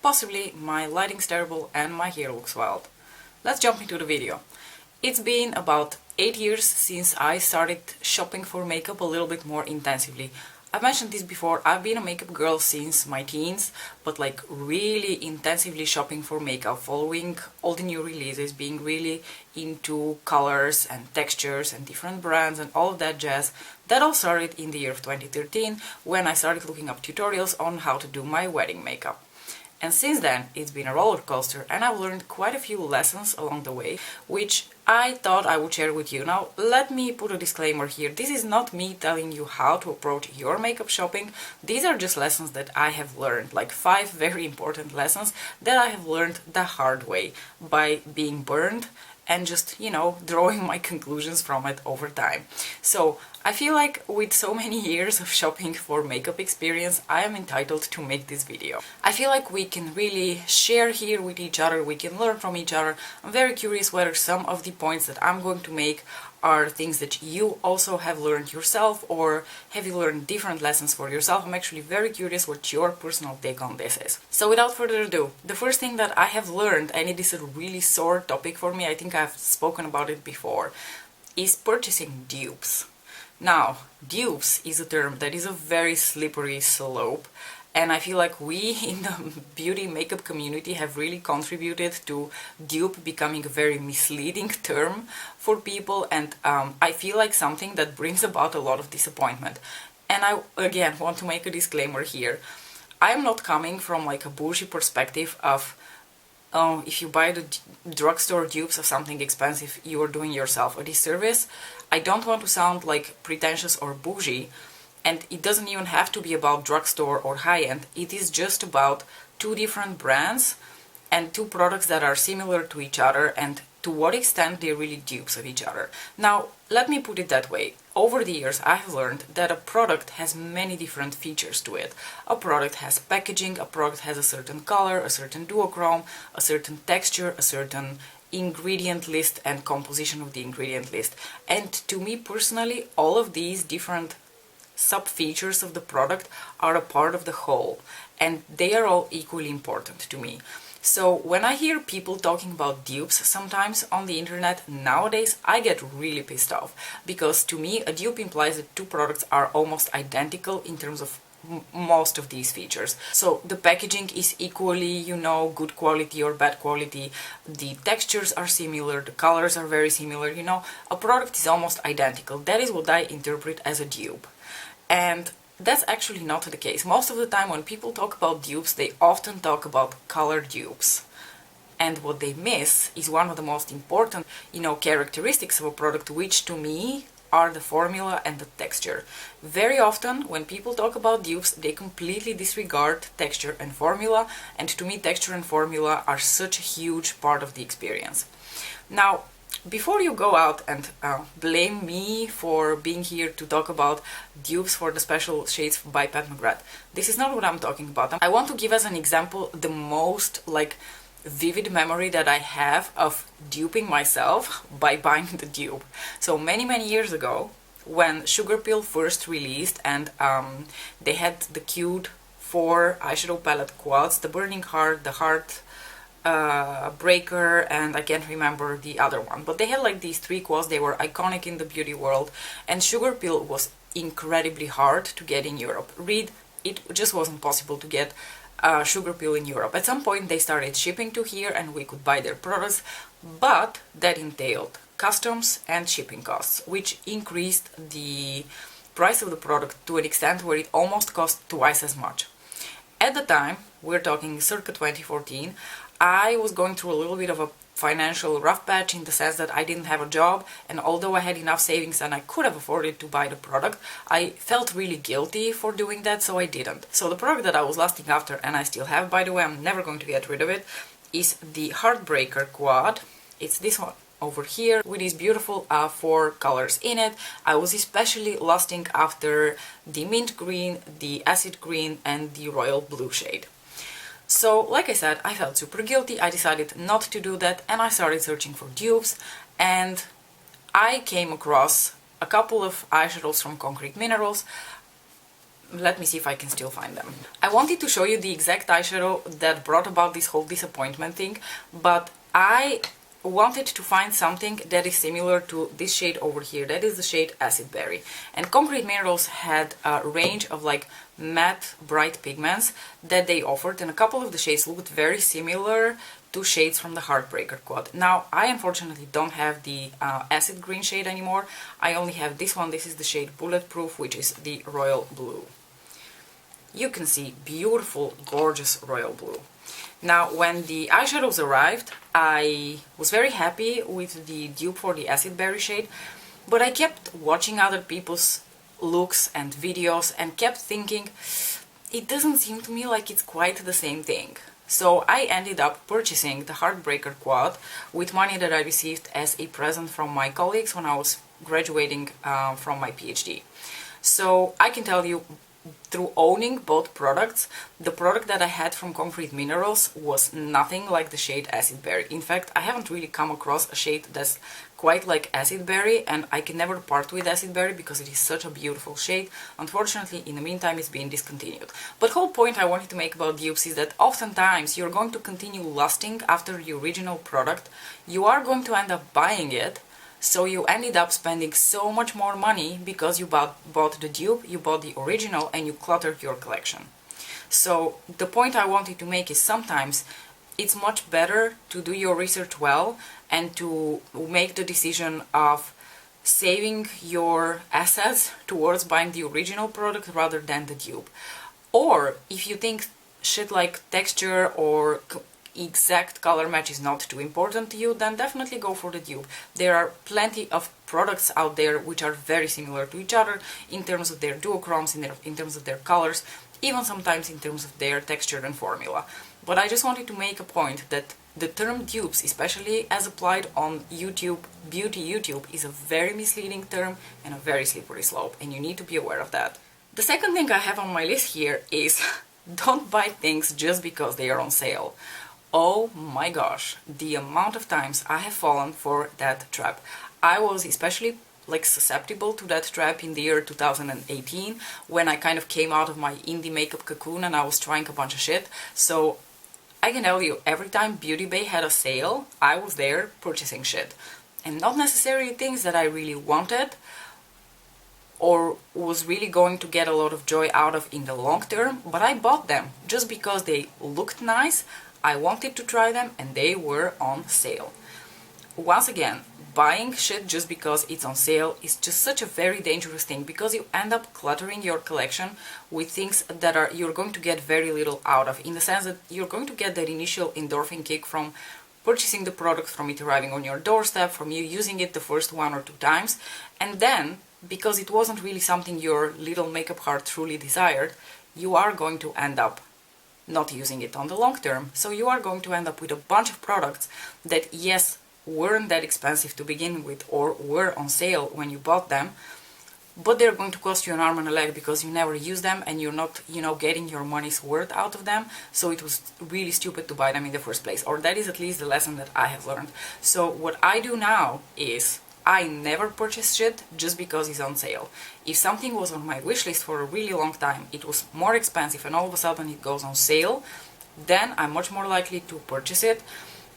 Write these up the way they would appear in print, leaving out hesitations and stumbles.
possibly my lighting's terrible and my hair looks wild. Let's jump into the video. It's been about 8 years since I started shopping for makeup a little bit more intensively. I've mentioned this before, I've been a makeup girl since my teens, but like really intensively shopping for makeup, following all the new releases, being really into colors and textures and different brands and all of that jazz. That all started in the year of 2013 when I started looking up tutorials on how to do my wedding makeup. And since then, it's been a roller coaster and I've learned quite a few lessons along the way, which I thought I would share with you. Now, let me put a disclaimer here. This is not me telling you how to approach your makeup shopping. These are just lessons that I have learned, like 5 very important lessons that I have learned the hard way by being burned and just, drawing my conclusions from it over time. So, I feel like with so many years of shopping for makeup experience, I am entitled to make this video. I feel like we can really share here with each other, we can learn from each other. I'm very curious whether some of the points that I'm going to make are things that you also have learned yourself, or have you learned different lessons for yourself. I'm actually very curious what your personal take on this is. So without further ado, the first thing that I have learned, and it is a really sore topic for me, I think I've spoken about it before, is purchasing dupes. Now, dupes is a term that is a very slippery slope, and I feel like we in the beauty makeup community have really contributed to dupe becoming a very misleading term for people, and I feel like something that brings about a lot of disappointment. And I, again, want to make a disclaimer here. I am not coming from like a bougie perspective of if you buy the drugstore dupes of something expensive, you are doing yourself a disservice. I don't want to sound like pretentious or bougie, and it doesn't even have to be about drugstore or high-end. It is just about 2 different brands and 2 products that are similar to each other, and to what extent they're really dupes of each other. Now, let me put it that way. Over the years, I have learned that a product has many different features to it. A product has packaging, a product has a certain color, a certain duochrome, a certain texture, a certain ingredient list and composition of the ingredient list. And to me personally, all of these different sub-features of the product are a part of the whole, and they are all equally important to me. So when I hear people talking about dupes sometimes on the internet nowadays, I get really pissed off, because to me a dupe implies that 2 products are almost identical in terms of most of these features. So the packaging is equally, good quality or bad quality, the textures are similar, the colors are very similar, a product is almost identical. That is what I interpret as a dupe. And that's actually not the case. Most of the time when people talk about dupes, they often talk about color dupes. And what they miss is one of the most important, characteristics of a product, which to me are the formula and the texture. Very often when people talk about dupes, they completely disregard texture and formula, and to me texture and formula are such a huge part of the experience. Now, before you go out and blame me for being here to talk about dupes for the special shades by Pat McGrath, this is not what I'm talking about. I want to give as an example the most vivid memory that I have of duping myself by buying the dupe. So many years ago, when Sugar Pill first released, and they had the cute 4 eyeshadow palette quads, the Burning Heart, the Heart Breaker, and I can't remember the other one, but they had like these 3 quads. They were iconic in the beauty world, and Sugar Pill was incredibly hard to get in Europe. It just wasn't possible to get Sugar Pill in Europe. At some point they started shipping to here and we could buy their products, but that entailed customs and shipping costs, which increased the price of the product to an extent where it almost cost twice as much. At the time, we're talking circa 2014, I was going through a little bit of a financial rough patch, in the sense that I didn't have a job, and although I had enough savings and I could have afforded to buy the product, I felt really guilty for doing that, so I didn't. So the product that I was lusting after, and I still have, by the way, I'm never going to get rid of it, is the Heartbreaker quad. It's this one over here with these beautiful 4 colors in it. I was especially lusting after the mint green, the acid green, and the royal blue shade. So, like I said, I felt super guilty. I decided not to do that, and I started searching for dupes, and I came across a couple of eyeshadows from Concrete Minerals. Let me see if I can still find them. I wanted to show you the exact eyeshadow that brought about this whole disappointment thing, but I wanted to find something that is similar to this shade over here. That is the shade Acid Berry. And Concrete Minerals had a range of like matte bright pigments that they offered, and a couple of the shades looked very similar to shades from the Heartbreaker quad. Now, I unfortunately don't have the acid green shade anymore. I only have this one. This is the shade Bulletproof, which is the royal blue. You can see beautiful, gorgeous royal blue. Now, when the eyeshadows arrived, I was very happy with the dupe for the Acid Berry shade, but I kept watching other people's looks and videos and kept thinking, it doesn't seem to me like it's quite the same thing. So I ended up purchasing the Heartbreaker quad with money that I received as a present from my colleagues when I was graduating from my PhD. So I can tell you, through owning both products, the product that I had from Concrete Minerals was nothing like the shade Acid Berry. In fact, I haven't really come across a shade that's quite like Acid Berry, and I can never part with Acid Berry because it is such a beautiful shade. Unfortunately, in the meantime, it's been discontinued. But the whole point I wanted to make about dupes is that oftentimes you're going to continue lusting after the original product. You are going to end up buying it, so you ended up spending so much more money because you bought the dupe, you bought the original, and you cluttered your collection. So the point I wanted to make is sometimes it's much better to do your research well and to make the decision of saving your assets towards buying the original product rather than the dupe. Or if you think shit like texture or exact color match is not too important to you, then definitely go for the dupe. There are plenty of products out there which are very similar to each other in terms of their duochromes, in terms of their colors, even sometimes in terms of their texture and formula. But I just wanted to make a point that the term dupes, especially as applied on YouTube, beauty YouTube, is a very misleading term and a very slippery slope, and you need to be aware of that. The second thing I have on my list here is don't buy things just because they are on sale. Oh my gosh, the amount of times I have fallen for that trap. I was especially like susceptible to that trap in the year 2018 when I kind of came out of my indie makeup cocoon and I was trying a bunch of shit. So I can tell you, every time Beauty Bay had a sale, I was there purchasing shit. And not necessarily things that I really wanted or was really going to get a lot of joy out of in the long term, but I bought them just because they looked nice. I wanted to try them and they were on sale. Once again, buying shit just because it's on sale is just such a very dangerous thing because you end up cluttering your collection with things that you're going to get very little out of, in the sense that you're going to get that initial endorphin kick from purchasing the product, from it arriving on your doorstep, from you using it the first 1 or 2 times, and then, because it wasn't really something your little makeup heart truly desired, you are going to end up not using it on the long term. So you are going to end up with a bunch of products that, yes, weren't that expensive to begin with or were on sale when you bought them, but they're going to cost you an arm and a leg because you never use them and you're not, getting your money's worth out of them. So it was really stupid to buy them in the first place, or that is at least the lesson that I have learned. So what I do now is I never purchase shit just because it's on sale. If something was on my wish list for a really long time, it was more expensive, and all of a sudden it goes on sale, then I'm much more likely to purchase it.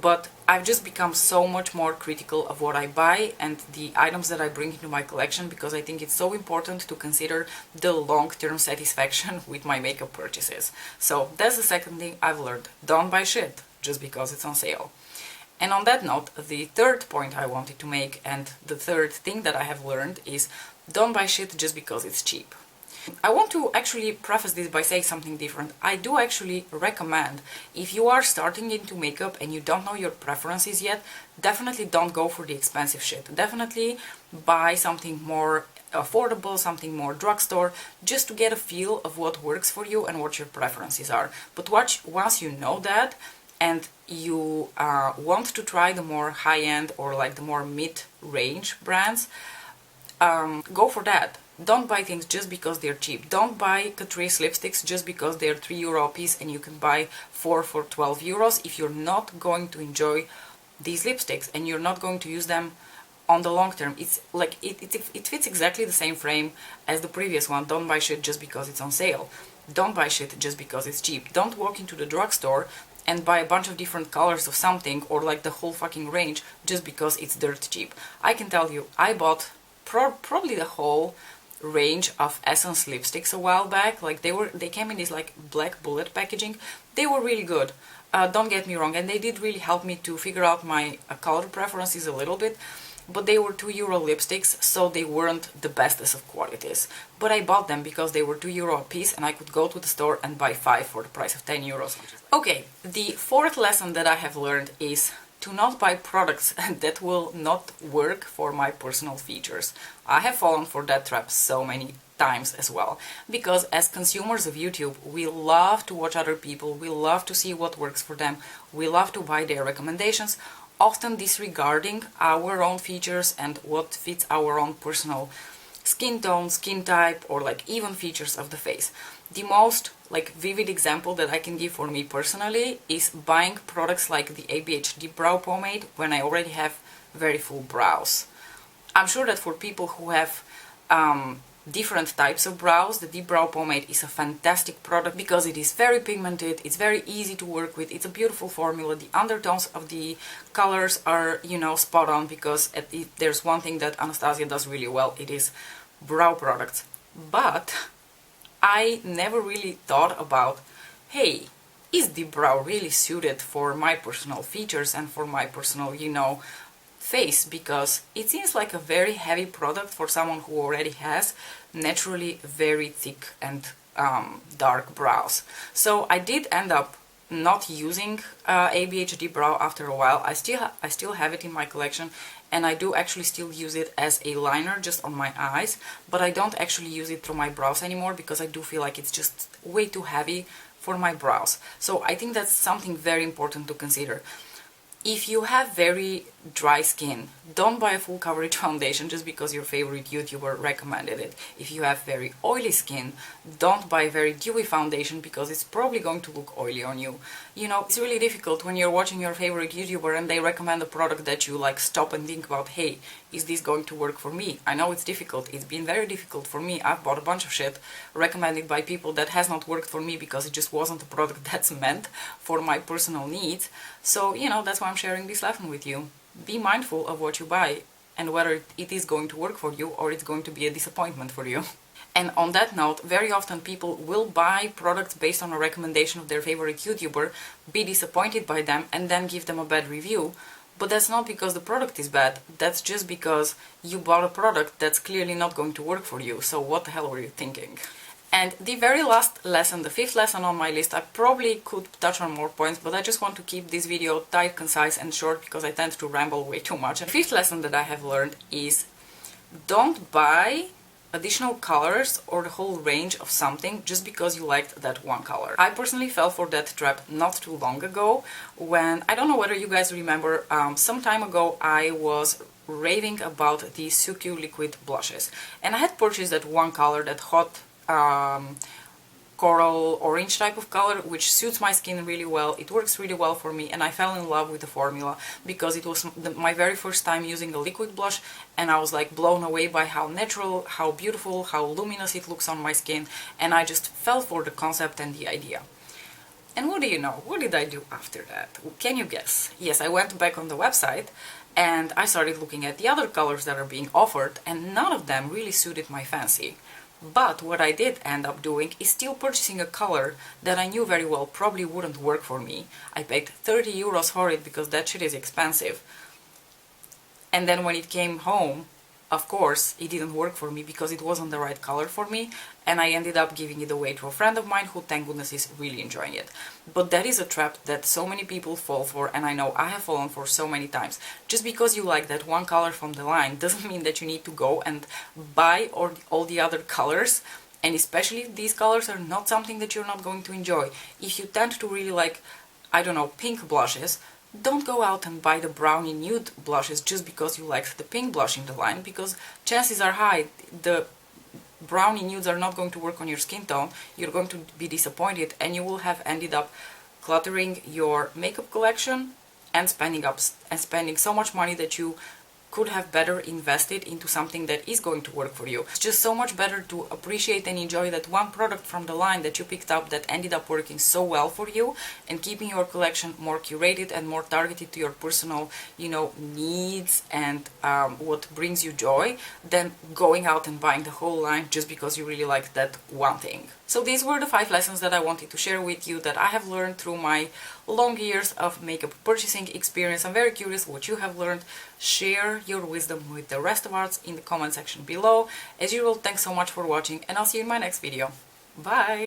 But I've just become so much more critical of what I buy and the items that I bring into my collection, because I think it's so important to consider the long-term satisfaction with my makeup purchases. So that's the second thing I've learned. Don't buy shit just because it's on sale. And on that note, the third point I wanted to make, and the third thing that I have learned, is don't buy shit just because it's cheap. I want to actually preface this by saying something different. I do actually recommend, if you are starting into makeup and you don't know your preferences yet, definitely don't go for the expensive shit. Definitely buy something more affordable, something more drugstore, just to get a feel of what works for you and what your preferences are. But once you know that, and you want to try the more high-end or like the more mid-range brands, go for that. Don't buy things just because they're cheap. Don't buy Catrice lipsticks just because they're €3 a piece and you can buy 4 for €12 if you're not going to enjoy these lipsticks and you're not going to use them on the long term, it's like it fits exactly the same frame as the previous one. Don't buy shit just because it's on sale. Don't buy shit just because it's cheap. Don't walk into the drugstore and buy a bunch of different colors of something, or like the whole fucking range, just because it's dirt cheap. I can tell you, I bought probably the whole range of Essence lipsticks a while back. Like they came in this like black bullet packaging. They were really good. Don't get me wrong, and they did really help me to figure out my color preferences a little bit. But they were €2 lipsticks, so they weren't the bestest of qualities. But I bought them because they were €2 a piece, and I could go to the store and buy 5 for the price of €10. Okay, the fourth lesson that I have learned is to not buy products that will not work for my personal features. I have fallen for that trap so many times as well, because as consumers of YouTube, we love to watch other people, we love to see what works for them, we love to buy their recommendations, often disregarding our own features and what fits our own personal skin tone, skin type, or like even features of the face. The most like vivid example that I can give for me personally is buying products like the ABHD brow pomade when I already have very full brows. I'm sure that for people who have different types of brows, the deep brow pomade is a fantastic product because it is very pigmented, it's very easy to work with, it's a beautiful formula, the undertones of the colors are, you know, spot on, because there's one thing that Anastasia does really well, it is brow products. But I never really thought about, hey, is the brow really suited for my personal features and for my personal, you know, face, because it seems like a very heavy product for someone who already has naturally very thick and dark brows. So I did end up not using ABHD brow after a while. I still have it in my collection, and I do actually still use it as a liner just on my eyes, but I don't actually use it through my brows anymore because I do feel like it's just way too heavy for my brows. So I think that's something very important to consider. If you have very dry skin, don't buy a full coverage foundation just because your favorite YouTuber recommended it. If you have very oily skin, don't buy very dewy foundation because it's probably going to look oily on you. You know, it's really difficult when you're watching your favorite YouTuber and they recommend a product that you like stop and think about, hey, is this going to work for me? I know it's difficult. It's been very difficult for me. I've bought a bunch of shit recommended by people that has not worked for me because it just wasn't a product that's meant for my personal needs. So, you know, that's why I'm sharing this lesson with you. Be mindful of what you buy and whether it is going to work for you or it's going to be a disappointment for you. And on that note, very often people will buy products based on a recommendation of their favorite YouTuber, be disappointed by them, and then give them a bad review. But that's not because the product is bad, that's just because you bought a product that's clearly not going to work for you. So what the hell were you thinking? And the very last lesson, the fifth lesson on my list, I probably could touch on more points, but I just want to keep this video tight, concise and short because I tend to ramble way too much. And the fifth lesson that I have learned is don't buy additional colors or the whole range of something just because you liked that one color. I personally fell for that trap not too long ago when, I don't know whether you guys remember, some time ago I was raving about the Suku liquid blushes. And I had purchased that one color, that hot coral orange type of color, which suits my skin really well. It works really well for me, and I fell in love with the formula because it was my very first time using a liquid blush, and I was like blown away by how natural, how beautiful, how luminous it looks on my skin, and I just fell for the concept and the idea. And what do you know? What did I do after that? Can you guess? Yes, I went back on the website and I started looking at the other colors that are being offered, and none of them really suited my fancy. But what I did end up doing is still purchasing a color that I knew very well probably wouldn't work for me. I paid €30 for it because that shit is expensive. And then when it came home, of course, it didn't work for me because it wasn't the right color for me, and I ended up giving it away to a friend of mine who, thank goodness, is really enjoying it. But that is a trap that so many people fall for, and I know I have fallen for so many times. Just because you like that one color from the line doesn't mean that you need to go and buy all the other colors, and especially if these colors are not something that you're not going to enjoy. If you tend to really like, I don't know, pink blushes, don't go out and buy the brownie nude blushes just because you like the pink blush in the line, because chances are high the brownie nudes are not going to work on your skin tone. You're going to be disappointed, and you will have ended up cluttering your makeup collection and spending so much money that you could have better invested into something that is going to work for you. It's just so much better to appreciate and enjoy that one product from the line that you picked up that ended up working so well for you and keeping your collection more curated and more targeted to your personal, needs and what brings you joy than going out and buying the whole line just because you really like that one thing. So these were the 5 lessons that I wanted to share with you that I have learned through my long years of makeup purchasing experience. I'm very curious what you have learned. Share your wisdom with the rest of us in the comment section below. As usual, thanks so much for watching, and I'll see you in my next video. Bye!